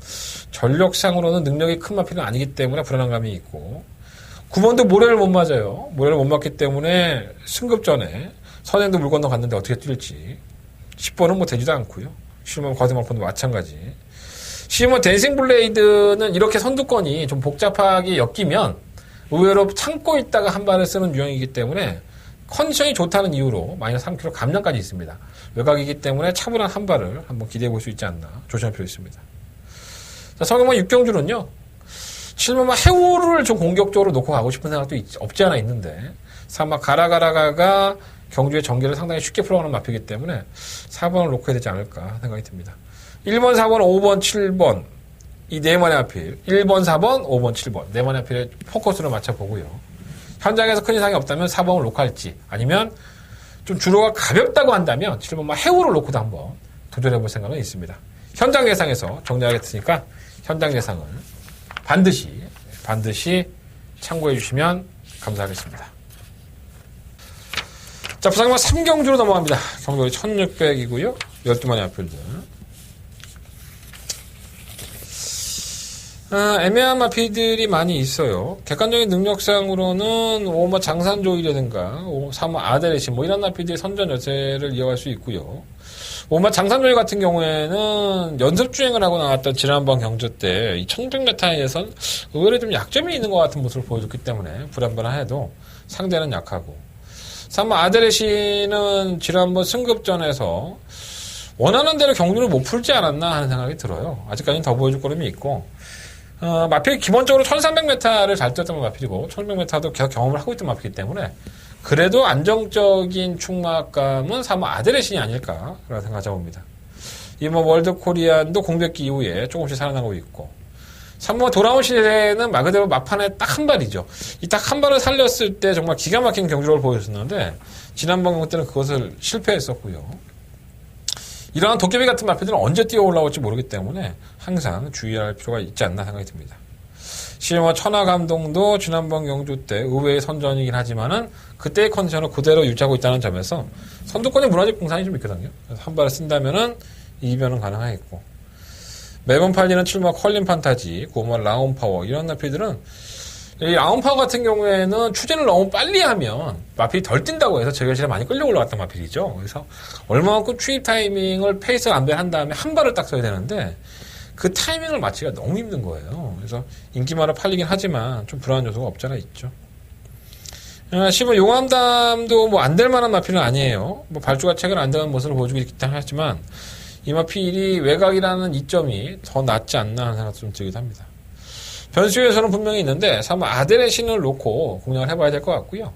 전력상으로는 능력이 큰 마필은 아니기 때문에 불안한 감이 있고, 9번도 모래를 못 맞아요. 모래를 못 맞기 때문에 승급 전에 선행도 물 건너 갔는데 어떻게 뛸지. 10번은 뭐 되지도 않고요. 10번 과드마폰도 마찬가지. 10번 댄싱 블레이드는 이렇게 선두권이 좀 복잡하게 엮이면 의외로 참고 있다가 한 발을 쓰는 유형이기 때문에 컨디션이 좋다는 이유로 마이너스 3kg 감량까지 있습니다. 외곽이기 때문에 차분한 한 발을 한번 기대해 볼 수 있지 않나 조심할 필요 있습니다. 자, 성형만 6경주는요. 7번만 해우를 좀 공격적으로 놓고 가고 싶은 생각도 없지 않아 있는데, 3번 가라가라가가 경주의 전개를 상당히 쉽게 풀어가는 마피기 때문에 4번을 놓고 해야 되지 않을까 생각이 듭니다. 1번, 4번, 5번, 7번 이 네 마리 아필 1번, 4번, 5번, 7번 네 마리 아필에 포커스를 맞춰보고요. 현장에서 큰 이상이 없다면 4번을 놓고 할지, 아니면 좀 주로가 가볍다고 한다면 7번만 해우를 놓고도 한번 도전해볼 생각은 있습니다. 현장 예상에서 정리하겠으니까 현장 예상을 반드시 참고해 주시면 감사하겠습니다. 자, 부상만 3경주로 넘어갑니다. 경주가 1600이고요. 12마리 아필들. 애매한 마피들이 많이 있어요. 객관적인 능력상으로는 오마 장산조이라든가 3호 아데레시 뭐 이런 마피들이 선전 여세를 이어갈 수 있고요. 오마 장산조이 같은 경우에는 연습주행을 하고 나왔던 지난번 경주 때 이 1600m에선 의외로 좀 약점이 있는 것 같은 모습을 보여줬기 때문에 불안불안해도 상대는 약하고, 3호 아데레시는 지난번 승급전에서 원하는 대로 경주를 못 풀지 않았나 하는 생각이 들어요. 아직까지는 더 보여줄 거름이 있고, 마필이 기본적으로 1300m를 잘 뛰었던 마필이고 1600m도 계속 경험을 하고 있던 마필이기 때문에 그래도 안정적인 충막감은 3호 아데레신이 아닐까라고 생각해 봅니다. 이번 월드 코리안도 공백기 이후에 조금씩 살아나고 있고, 3호 돌아온 시대는 말 그대로 막판에 딱 한 발이죠. 이 딱 한 발을 살렸을 때 정말 기가 막힌 경주력을 보여줬었는데 지난번 경기 때는 그것을 실패했었고요. 이러한 도깨비 같은 마필들은 언제 뛰어 올라올지 모르기 때문에 항상 주의할 필요가 있지 않나 생각이 듭니다. 실마 천하 감동도 지난번 경주 때 의외의 선전이긴 하지만은 그때의 컨디션을 그대로 유지하고 있다는 점에서 선두권이 무너질 공산이 좀 있거든요. 그래서 한 발을 쓴다면은 이변은 가능하겠고, 매번 팔리는 7마 컬린 판타지, 9마 라운 파워 이런 마필들은 이 라운 파워 같은 경우에는 추진을 너무 빨리 하면 마필이 덜 뛴다고 해서 제결실에 많이 끌려 올라갔던 마필이죠. 그래서 얼마만큼 추입 타이밍을 페이스를 안배한 다음에 한 발을 딱 써야 되는데 그 타이밍을 맞추기가 너무 힘든 거예요. 그래서 인기마를 팔리긴 하지만 좀 불안한 요소가 없잖아 있죠. 10번 용암담도 뭐 안 될 만한 마필은 아니에요. 뭐 발주가 최근 안 되는 모습을 보여주고 있기 때문에 하지만 이 마필이 외곽이라는 이점이 더 낫지 않나 하는 생각도 좀 들기도 합니다. 변수에서는 분명히 있는데 3번 아데레신을 놓고 공략을 해봐야 될 것 같고요.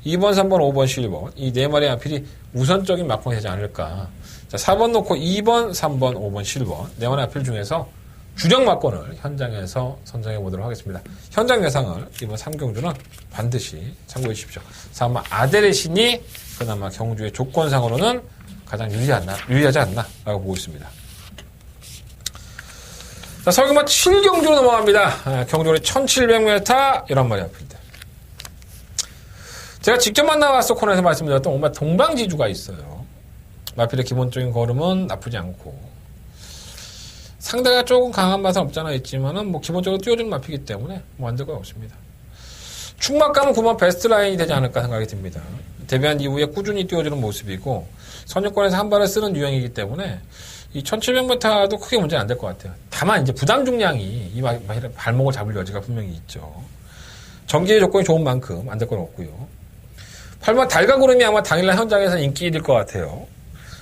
2번, 3번, 5번, 11번 이 네 마리 아필이 우선적인 막공이 되지 않을까. 자, 4번 놓고 2번, 3번, 5번, 11번 네 마리 아필 중에서 주력 막권을 현장에서 선정해 보도록 하겠습니다. 현장 예상을 이번 3경주는 반드시 참고해 주십시오. 3번 아데레신이 그나마 경주의 조건상으로는 가장 유리하지 않나 라고 보고 있습니다. 자, 설교만 7경주로 넘어갑니다. 경주로 1700m 11마리 아필들. 제가 직접 만나봤어 코너에서 말씀드렸던 정말 동방지주가 있어요. 마필의 기본적인 걸음은 나쁘지 않고 상대가 조금 강한 맛은 없잖아 있지만은 뭐 기본적으로 뛰어주는 마필이기 때문에 뭐 안 될 건 없습니다. 충막감은 9번 베스트 라인이 되지 않을까 생각이 듭니다. 데뷔한 이후에 꾸준히 띄워주는 모습이고 선유권에서 한 발을 쓰는 유형이기 때문에 이 1700m도 크게 문제는 안 될 것 같아요. 다만 이제 부담 중량이 이 발목을 잡을 여지가 분명히 있죠. 전기의 조건이 좋은 만큼 안 될 건 없고요. 8번 달가구름이 아마 당일날 현장에서 인기 있을 것 같아요.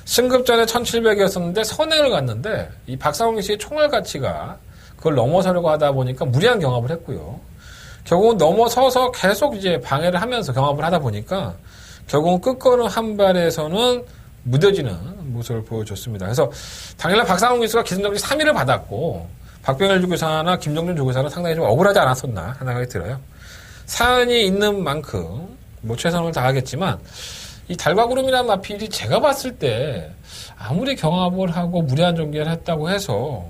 승급 전에 1700이었었는데 선행을 갔는데 이 박상훈 씨의 총알 가치가 그걸 넘어서려고 하다 보니까 무리한 경합을 했고요. 결국은 넘어서서 계속 이제 방해를 하면서 경합을 하다 보니까 결국은 끝거는 한 발에서는 무뎌지는 모습을 보여줬습니다. 그래서 당일날 박상훈 기수가 기승전결 3위를 받았고 박병일 조교사나 김정준 조교사는 상당히 좀 억울하지 않았었나 하는 생각이 들어요. 사연이 있는 만큼 뭐 최선을 다하겠지만 이 달과구름이라는 마필이 제가 봤을 때 아무리 경합을 하고 무리한 전개를 했다고 해서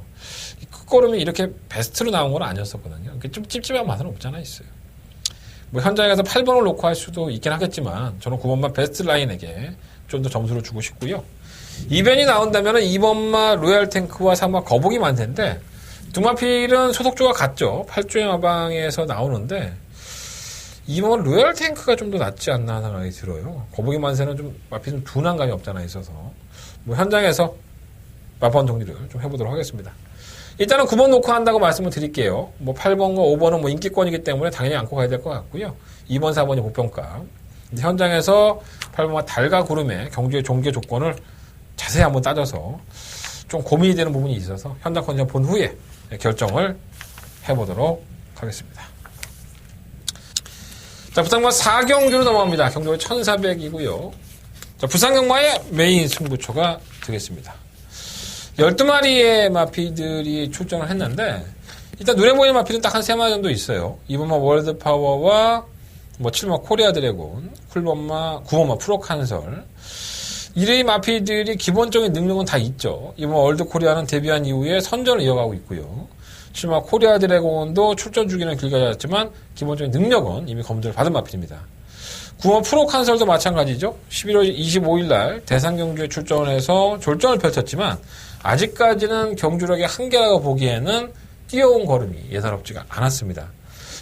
이 끝걸음이 이렇게 베스트로 나온 건 아니었었거든요. 좀 찝찝한 맛은 없잖아 있어요. 뭐 현장에서 8번을 놓고 할 수도 있긴 하겠지만 저는 9번만 베스트 라인에게 좀 더 점수를 주고 싶고요. 2변이 나온다면 2번마 로얄 탱크와 3번 거북이 만세인데 두 마필은 소속조가 같죠. 8조의 마방에서 나오는데 2번 로얄 탱크가 좀 더 낫지 않나 하는 생각이 들어요. 거북이 만세는 좀 마필 좀 둔한 감이 없잖아 있어서 뭐 현장에서 마판 정리를 좀 해보도록 하겠습니다. 일단은 9번 놓고 한다고 말씀을 드릴게요. 뭐 8번과 5번은 뭐 인기권이기 때문에 당연히 안고 가야 될 것 같고요. 2번, 4번이 보평가. 현장에서 8번과 달과 구름의 경주의 종계 조건을 자세히 한번 따져서 좀 고민이 되는 부분이 있어서 현장 컨디션 본 후에 결정을 해보도록 하겠습니다. 자, 부산경마 4경주로 넘어갑니다. 경주가 1400이고요. 자, 부산경마의 메인 승부처가 되겠습니다. 12마리의 마피들이 출전을 했는데 일단 눈에 보이는 마피는 딱 한 3마리 정도 있어요. 2번마 월드파워와 뭐 7번마 코리아 드래곤, 9번마 프로칸설. 이의 마피들이 기본적인 능력은 다 있죠. 이번 월드 코리아는 데뷔한 이후에 선전을 이어가고 있고요. 7번마 코리아 드래곤도 출전 주기는 길어졌지만 기본적인 능력은 이미 검증을 받은 마피입니다. 9번 프로칸설도 마찬가지죠. 11월 25일 날 대상 경주에 출전해서 졸전을 펼쳤지만 아직까지는 경주력의 한계라고 보기에는 뛰어온 걸음이 예사롭지가 않았습니다.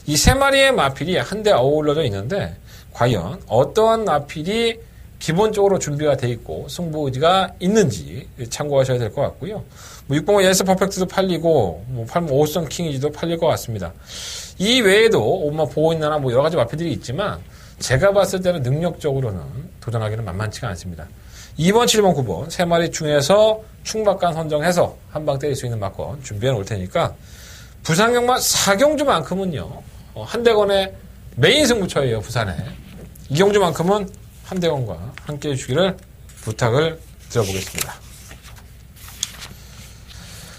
이 3마리의 마필이 한데 어우러져 있는데 과연 어떠한 마필이 기본적으로 준비가 돼 있고 승부 의지가 있는지 참고하셔야 될 것 같고요. 뭐 6번마 예스 퍼펙트도 팔리고 뭐 8번 오션 킹이지도 팔릴 것 같습니다. 이 외에도 5번마 보호인나나 뭐 여러 가지 마필들이 있지만 제가 봤을 때는 능력적으로는 도전하기는 만만치가 않습니다. 2번, 7번, 9번 3마리 중에서 충박간 선정해서 한 방 때릴 수 있는 막건 준비해 놓을 테니까 부산경마 4경주만큼은요. 한대건의 메인 승부처예요. 부산에. 이 경주만큼은 한대건과 함께해 주기를 부탁을 드려보겠습니다.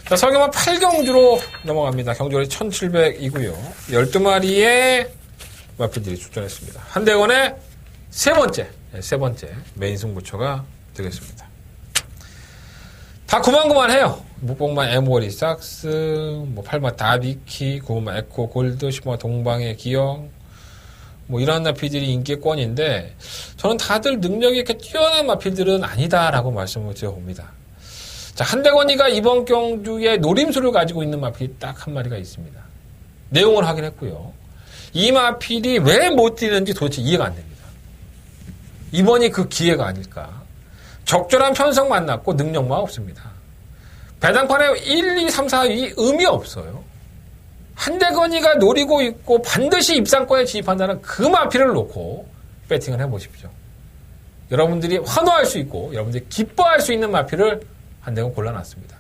자, 서경마 8경주로 넘어갑니다. 경주가 1700이고요. 12마리의 마필들이 출전했습니다. 한대건의 세 번째 메인 승부처가 되겠습니다. 다 그만해요. 6번마 에모리 삭스, 뭐 8번 다비키, 9번마 에코 골드, 10번마 동방의 기영, 뭐 이런 마필들이 인기권인데 저는 다들 능력이 이렇게 뛰어난 마필들은 아니다라고 말씀을 드려봅니다. 자, 한대건이가 이번 경주에 노림수를 가지고 있는 마필이 딱 한 마리가 있습니다. 내용을 확인했고요. 이 마필이 왜 못 뛰는지 도대체 이해가 안 됩니다. 이번이 그 기회가 아닐까. 적절한 편성 만났고 능력만 없습니다. 배당판에 1, 2, 3, 4위 의미 없어요. 한대건이가 노리고 있고 반드시 입상권에 진입한다는 그 마필을 놓고 배팅을 해보십시오. 여러분들이 환호할 수 있고 여러분들이 기뻐할 수 있는 마필을 한대건 골라놨습니다.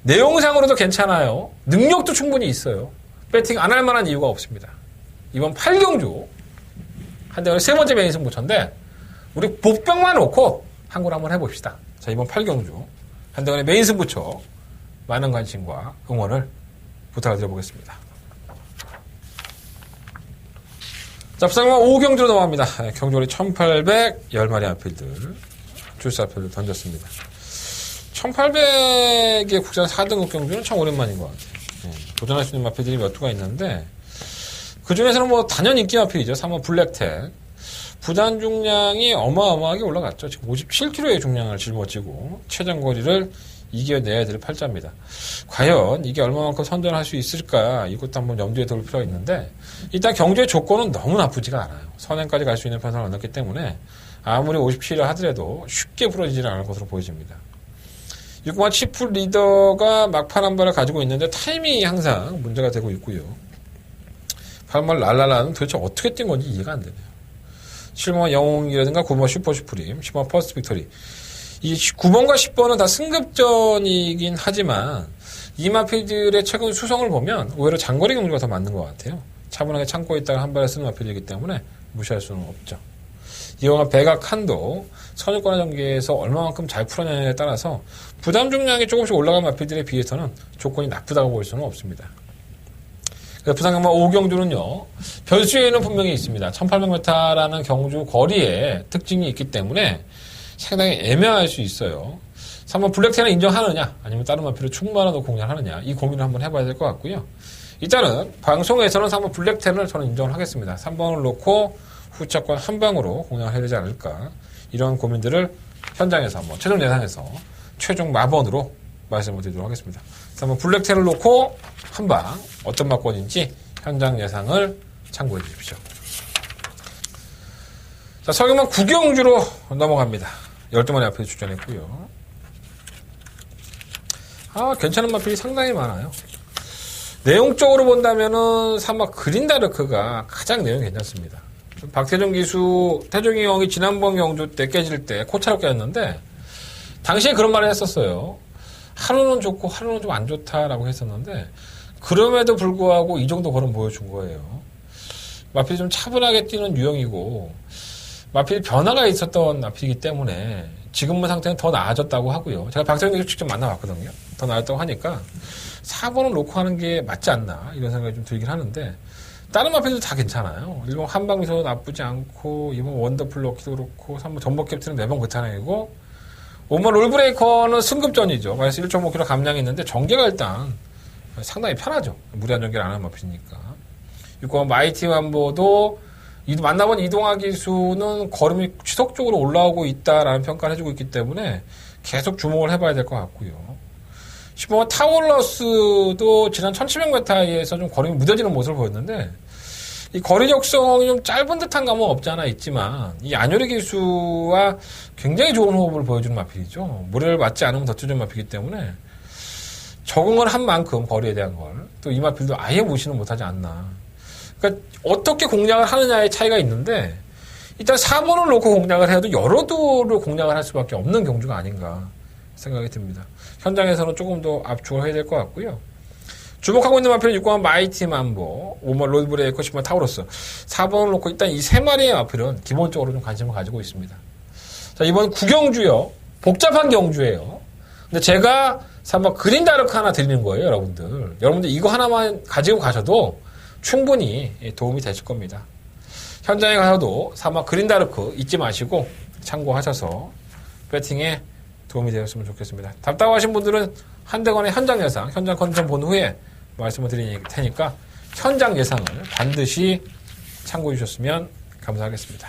내용상으로도 괜찮아요. 능력도 충분히 있어요. 배팅 안 할 만한 이유가 없습니다. 이번 8경주 한대건의 세 번째 메인 승부처인데 우리 복병만 놓고 한골 한번 해봅시다. 자, 이번 8경주 한대건의 메인 승부처 많은 관심과 응원을 부탁을 드려보겠습니다. 자, 부산경마 5경주로 넘어갑니다. 경주월이 1800 10마리 마필들 출사표를 던졌습니다. 1800의 국산 4등급 경주는 참 오랜만인 것 같아요. 도전할 수 있는 마필들이 몇 두가 있는데 그 중에서는 뭐 단연 인기 마필이죠. 3번 블랙텍. 부단 중량이 어마어마하게 올라갔죠. 지금 57kg의 중량을 짊어지고 최장거리를 이겨내야 될 팔자입니다. 과연 이게 얼마만큼 선전할 수 있을까? 이것도 한번 염두에 둘 필요가 있는데 일단 경주의 조건은 너무 나쁘지가 않아요. 선행까지 갈 수 있는 편성을 얻었기 때문에 아무리 57을 하더라도 쉽게 부러지지는 않을 것으로 보여집니다. 6번 치프 리더가 막판 한 발을 가지고 있는데 타이밍이 항상 문제가 되고 있고요. 8번 랄랄라는 도대체 어떻게 뛴 건지 이해가 안 되네요. 7번 영웅이라든가 9번 슈퍼슈프림, 10번 퍼스트 빅토리. 이 9번과 10번은 다 승급전이긴 하지만 이 마필들의 최근 수성을 보면 오히려 장거리 경주가 더 맞는 것 같아요. 차분하게 참고 있다가 한 발에 쓰는 마필이기 때문에 무시할 수는 없죠. 이왕 배가 칸도 선유권의 전개에서 얼마만큼 잘 풀어내냐에 따라서 부담 중량이 조금씩 올라간 마필들에 비해서는 조건이 나쁘다고 볼 수는 없습니다. 부산경마 5경주는요, 별수에는 분명히 있습니다. 1800m라는 경주 거리에 특징이 있기 때문에 상당히 애매할 수 있어요. 3번 블랙텐을 인정하느냐, 아니면 다른 마필을 충분하도 공략하느냐, 이 고민을 한번 해봐야 될 것 같고요. 일단은 방송에서는 3번 블랙텐을 저는 인정을 하겠습니다. 3번을 놓고 후차권 한 방으로 공략을 해야 되지 않을까, 이런 고민들을 현장에서 한번 최종 예상해서 최종 마번으로 말씀을 드리도록 하겠습니다. 한번 블랙텐을 놓고 한 방 어떤 막권인지 현장 예상을 참고해 주십시오. 자, 서경만 구경주로 넘어갑니다. 12마리 앞에 출전했고요. 괜찮은 마필이 상당히 많아요. 내용적으로 본다면은 사막 그린다르크가 가장 내용이 괜찮습니다. 박태종 기수, 태종이 형이 지난번 경주 때 깨질 때 코차로 깨졌는데 당시에 그런 말을 했었어요. 하루는 좋고 하루는 좀 안 좋다라고 했었는데 그럼에도 불구하고 이 정도 걸음 보여준 거예요. 마필이 좀 차분하게 뛰는 유형이고 마필 변화가 있었던 마필이기 때문에 지금의 상태는 더 나아졌다고 하고요. 제가 박태종 기수 직접 만나봤거든요. 더 나아졌다고 하니까 4번을 놓고 하는 게 맞지 않나 이런 생각이 좀 들긴 하는데 다른 마필도 다 괜찮아요. 1번 한방미소 나쁘지 않고 2번 원더풀 럭키도 그렇고 3번 전복 캡틴은 매번 그타나이고 5번 롤브레이커는 승급전이죠. 그래서 1.5kg 감량이 있는데 전개가 일단 상당히 편하죠. 무리한 전개를 안 하는 마필이니까. 6번 마이티 완보도 만나본 이동화 기수는 걸음이 지속적으로 올라오고 있다라는 평가를 해주고 있기 때문에 계속 주목을 해봐야 될 것 같고요. 10번 타월러스도 지난 1700m에서 좀 걸음이 무뎌지는 모습을 보였는데 이 거리 적성이 좀 짧은 듯한 감은 없지 않아 있지만 이 안효리 기수와 굉장히 좋은 호흡을 보여주는 마필이죠. 무리를 맞지 않으면 더 쭈준 마필이기 때문에 적응을 한 만큼 거리에 대한 걸 또 이 마필도 아예 무시는 못하지 않나. 그러니까 어떻게 공략을 하느냐의 차이가 있는데 일단 4번을 놓고 공략을 해도 여러 도를 공략을 할 수밖에 없는 경주가 아닌가 생각이 듭니다. 현장에서는 조금 더 압축을 해야 될 것 같고요. 주목하고 있는 마필은 6번 마이티 만보, 5번 롤브레이커, 10번 타우로스. 4번을 놓고 일단 이 세 마리의 마필은 기본적으로 좀 관심을 가지고 있습니다. 자, 이번 구경주요. 복잡한 경주예요. 근데 제가 3번 그린다르크 하나 드리는 거예요, 여러분들. 여러분들 이거 하나만 가지고 가셔도 충분히 도움이 되실 겁니다. 현장에 가서도 3번 그린다르크 잊지 마시고 참고하셔서 배팅에 도움이 되었으면 좋겠습니다. 답답하신 분들은 한대건의 현장 예상, 현장 컨디션 본 후에 말씀을 드릴 테니까 현장 예상을 반드시 참고해 주셨으면 감사하겠습니다.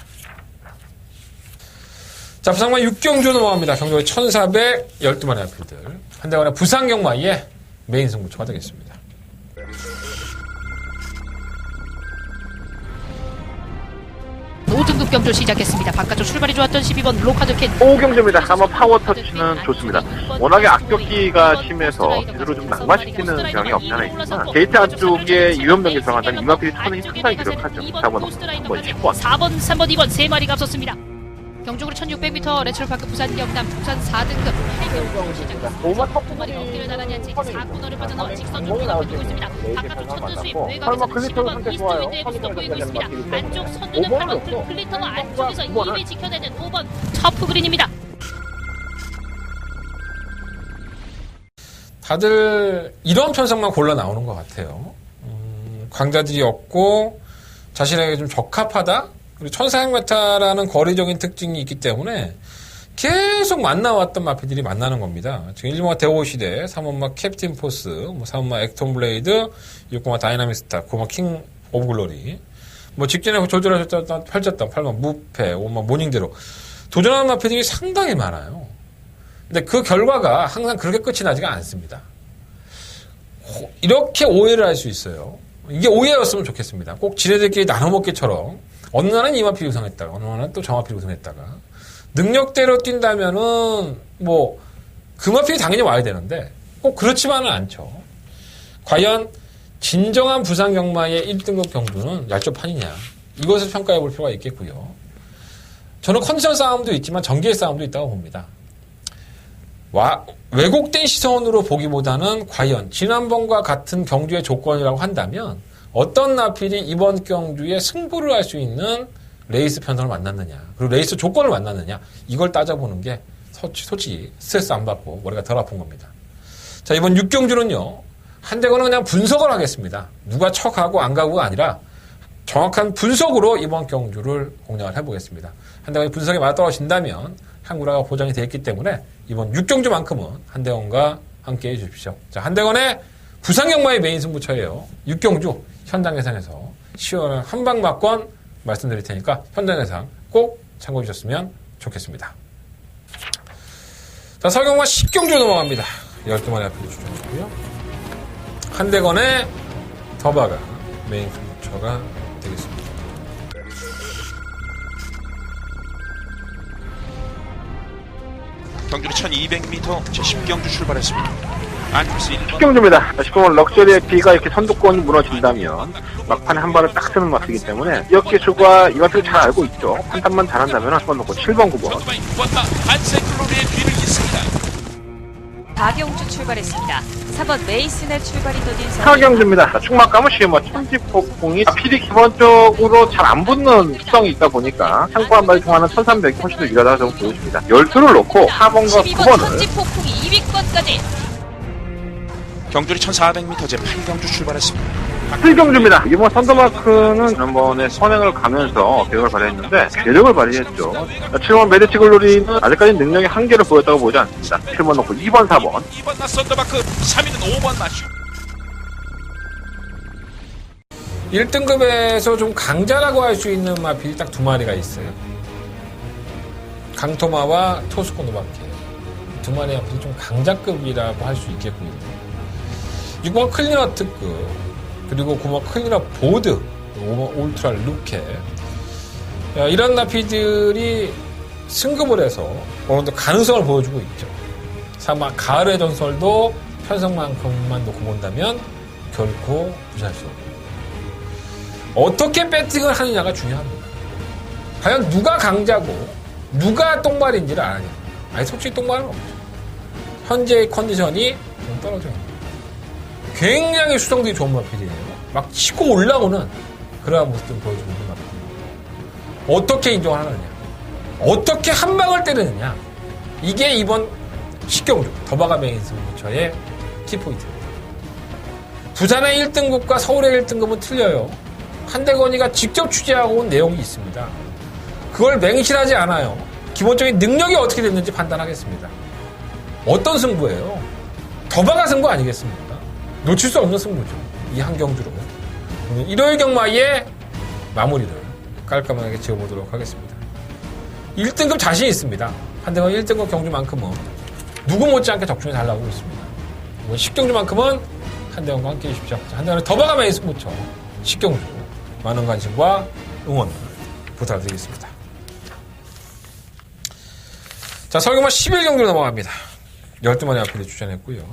자, 부산경마 6경주 넘어갑니다. 경주의 1412마리 앞필들. 한대건의 부산경마의 메인 승부처가 되겠습니다. 등급 경주 시작했습니다. 바깥쪽 출발이 좋았던 12번 로카드캣 5경주입니다. 한번 파워 터치는 좋습니다. 워낙에 악격기가 심해서 제대로 좀 낙마시키는 경향이 없지 않아 있지만 게이트 안쪽에 유연병이 들어간다면 이마필이 터닝이 상당히 유력하죠. 4번, 10번. 4번, 3번, 2번 세 마리가 앞섰습니다. 경주으로 1600m 레츠럴파크 부산 경남 부산 4등급 8경주 시작했습니다. 두 마리가 어깨를 나란히 앉아 4코너를 빠져나와 직선 중계가 펼치고 있습니다. 바깥쪽 첫눈 수입 외곽에서는 15번 이스트윈드의 모습도 보이고 있습니다. 안쪽 선두는 8번 클리터가 안쪽에서 2위 지켜내는 5번 터프 그린입니다. 다들 이런 편성만 골라 나오는 것 같아요. 강자들이 없고 자신에게 좀 적합하다. 그리고 1400m라는 거리적인 특징이 있기 때문에 계속 만나왔던 마필들이 만나는 겁니다. 지금 1번마 대오시대, 3번마 캡틴 포스, 3번마 액톤 블레이드, 6번마 다이나믹 스타, 9번마 킹 오브 글로리. 직전에 조절을 펼쳤던 8번 무패, 5번마 모닝대로. 도전하는 마필들이 상당히 많아요. 근데 그 결과가 항상 그렇게 끝이 나지가 않습니다. 이렇게 오해를 할 수 있어요. 이게 오해였으면 좋겠습니다. 꼭 지네들끼리 나눠먹기처럼 어느 날은 이마필이 우승했다가 어느 날은 또 정마필이 우승했다가 능력대로 뛴다면은 뭐 금마필이 당연히 와야 되는데 꼭 그렇지만은 않죠. 과연 진정한 부산 경마의 1등급 경주는 얄좁판이냐 이것을 평가해 볼 필요가 있겠고요. 저는 컨디션 싸움도 있지만 전기의 싸움도 있다고 봅니다. 왜곡된 시선으로 보기보다는 과연 지난번과 같은 경주의 조건이라고 한다면 어떤 나필이 이번 경주에 승부를 할 수 있는 레이스 편성을 만났느냐 그리고 레이스 조건을 만났느냐 이걸 따져보는 게 솔직히 스트레스 안 받고 머리가 덜 아픈 겁니다. 자, 이번 6경주는요 한대건은 그냥 분석을 하겠습니다. 누가 척하고 안 가고가 아니라 정확한 분석으로 이번 경주를 공략을 해보겠습니다. 한대건이 분석에 맞아떨어진다면 한구라가 보장이 되어 있기 때문에 이번 6경주만큼은 한대건과 함께 해주십시오. 자, 한대건의 부산경마의 메인 승부처예요. 6경주 현장 예상에서 시원한 한방막권 말씀드릴 테니까 현장 예상 꼭 참고해 주셨으면 좋겠습니다. 자, 서경마 10경주 넘어갑니다. 12마리 앞에 주셨고요. 한대건의 더바가 메인 승부처가 되겠습니다. 경주는 1200m 제10경주 출발했습니다. 안스 1번 10경주입니다. 싶으면 럭셔리의 B가 이렇게 선두권이 무너진다면 막판에 한 발을 딱 쓰는 맛이기 때문에 이혁 기수가 이마필을 잘 알고 있죠. 판단만 잘한다면 한번 놓고 7번, 9번. 선두마인 9번마 안세클로리의 뒤를 잇습니다. 박영주 출발했습니다. 4번 메이슨의 출발이 더딘 4경주입니다. 충막감은 시뭐 천지폭풍이 필이 기본적으로 잘 안 붙는 특성이 있다 보니까 창고 한 발이 통하는 1300이 훨씬 더 유리하다고 보여집니다. 12를 놓고 4번과 12번 9번을 천지폭풍이 2위권까지 경주는 1400m 제8경주 출발했습니다. 7경주입니다. 이번 선더마크는 지난번에 선행을 가면서 계력을 발휘했는데 계력을 발휘했죠. 7번 메디치글로리는 아직까지 능력의 한계를 보였다고 보지 않습니다. 7번 놓고 2번, 4번. 2번 나 썬더바크 3위는 5번 마슈 1등급에서 좀 강자라고 할 수 있는 마필이 딱 두 마리가 있어요. 강토마와 토스코노바케. 두 마리 앞에서 좀 강자급이라고 할 수 있겠고요. 6번 클리너 특급, 그리고 9번 클리너 보드, 5번 울트라 루케. 이런 나피들이 승급을 해서 어느 정도 가능성을 보여주고 있죠. 아마 가을의 전설도 편성만큼만 놓고 본다면 결코 무시할 수 없고. 어떻게 배팅을 하느냐가 중요합니다. 과연 누가 강자고 누가 똥말인지를 아느냐. 아니 솔직히 똥말은 없죠. 현재의 컨디션이 좀 떨어져 있는 거예요. 굉장히 수성들이 좋은 마필이에요. 막 치고 올라오는 그러한 모습을 보여주고 있는 마필이에요. 어떻게 인정을 하느냐, 어떻게 한 방을 때리느냐, 이게 이번 10경주 더바가 메인 승부처의 키포인트입니다. 부산의 1등급과 서울의 1등급은 틀려요. 한대건이가 직접 취재하고 온 내용이 있습니다. 그걸 맹신하지 않아요. 기본적인 능력이 어떻게 됐는지 판단하겠습니다. 어떤 승부예요? 더바가 승부 아니겠습니까? 놓칠 수 없는 승부죠. 이 한 경주로. 오늘 일요일 경마의 마무리를 깔끔하게 지어보도록 하겠습니다. 1등급 자신 있습니다. 한대건 1등급 경주만큼은 누구 못지않게 적중에 잘 나오고 있습니다. 이번 10경주만큼은 한대건과 함께 해주십시오. 한대건은 더바가 메인 승부처 10경주 많은 관심과 응원 부탁드리겠습니다. 자, 설경마 11경주로 넘어갑니다. 12마리 앞에 주전했고요.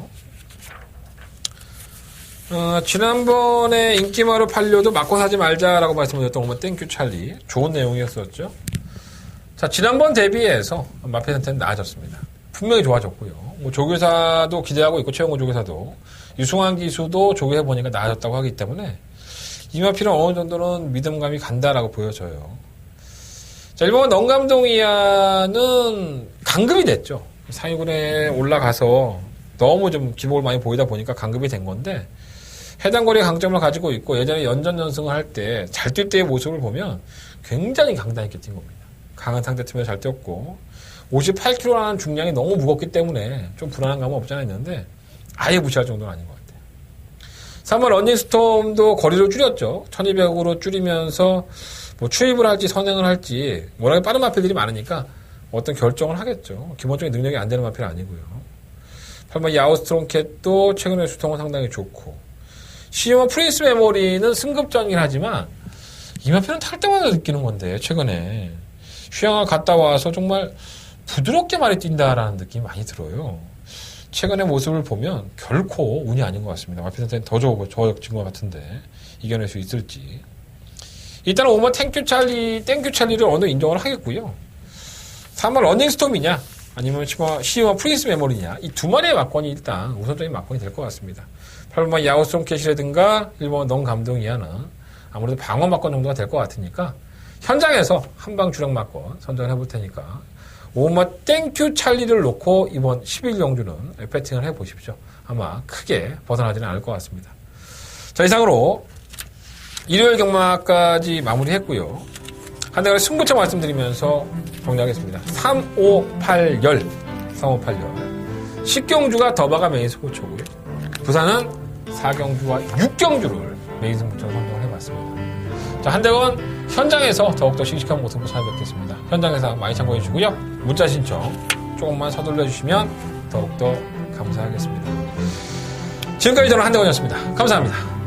지난번에 인기마로 팔려도 맞고 사지 말자라고 말씀드렸던 오면 땡큐 찰리. 좋은 내용이었었죠. 자, 지난번 대비해서 마필 상태는 나아졌습니다. 분명히 좋아졌고요. 뭐 조교사도 기대하고 있고 최영호 조교사도 유승환 기수도 조교해보니까 나아졌다고 하기 때문에 이 마필은 어느 정도는 믿음감이 간다라고 보여져요. 자, 일본 넌감동 이하는 강급이 됐죠. 상위군에 올라가서 너무 좀 기복을 많이 보이다 보니까 강급이 된 건데 해당 거리의 강점을 가지고 있고 예전에 연전연승을 할 때 잘 뛸 때의 모습을 보면 굉장히 강단 있게 뛴 겁니다. 강한 상대팀에서 잘 뛰었고 58kg라는 중량이 너무 무겁기 때문에 좀 불안한 감은 없지 않아 있는데 아예 무시할 정도는 아닌 것 같아요. 3번 런닝스톰도 거리를 줄였죠. 1200으로 줄이면서 뭐 추입을 할지 선행을 할지 워낙에 빠른 마필들이 많으니까 어떤 결정을 하겠죠. 기본적인 능력이 안 되는 마필은 아니고요. 8번 야우스트롱캣도 최근에 수통은 상당히 좋고, 시즈모 프린스 메모리는 승급전이긴 하지만 이 마필은 탈 때마다 느끼는 건데, 최근에 휴양을 갔다 와서 정말 부드럽게 말이 뛴다라는 느낌이 많이 들어요. 최근의 모습을 보면 결코 운이 아닌 것 같습니다. 마필한테는 더 좋아진 것 같은데 이겨낼 수 있을지. 일단은 5번 땡큐 찰리를 어느 인정을 하겠고요. 3번 러닝스톰이냐 아니면 시즈모 프린스 메모리냐, 이 두 마리의 막권이 일단 우선적인 막권이 될 것 같습니다. 8번 야우스트롱캣이라든가 1번 넌 감동이야는 아무래도 방어 막권 정도가 될 것 같으니까 현장에서 한방 주력 막권 선정을 해볼 테니까 5번 땡큐 찰리를 놓고 이번 11경주는 배팅을 해보십시오. 아마 크게 벗어나지는 않을 것 같습니다. 자, 이상으로 일요일 경마까지 마무리했고요. 한 대가 승부처 말씀드리면서 정리하겠습니다. 358열 10경주가 더바가 메인 승부처고요. 부산은 4경주와 6경주를 메인 승부처로 선정을 해봤습니다. 자, 한대건 현장에서 더욱더 씩씩한 모습으로 찾아뵙겠습니다. 현장에서 많이 참고해 주고요. 문자 신청 조금만 서둘러 주시면 더욱더 감사하겠습니다. 지금까지 저는 한대건이었습니다. 감사합니다.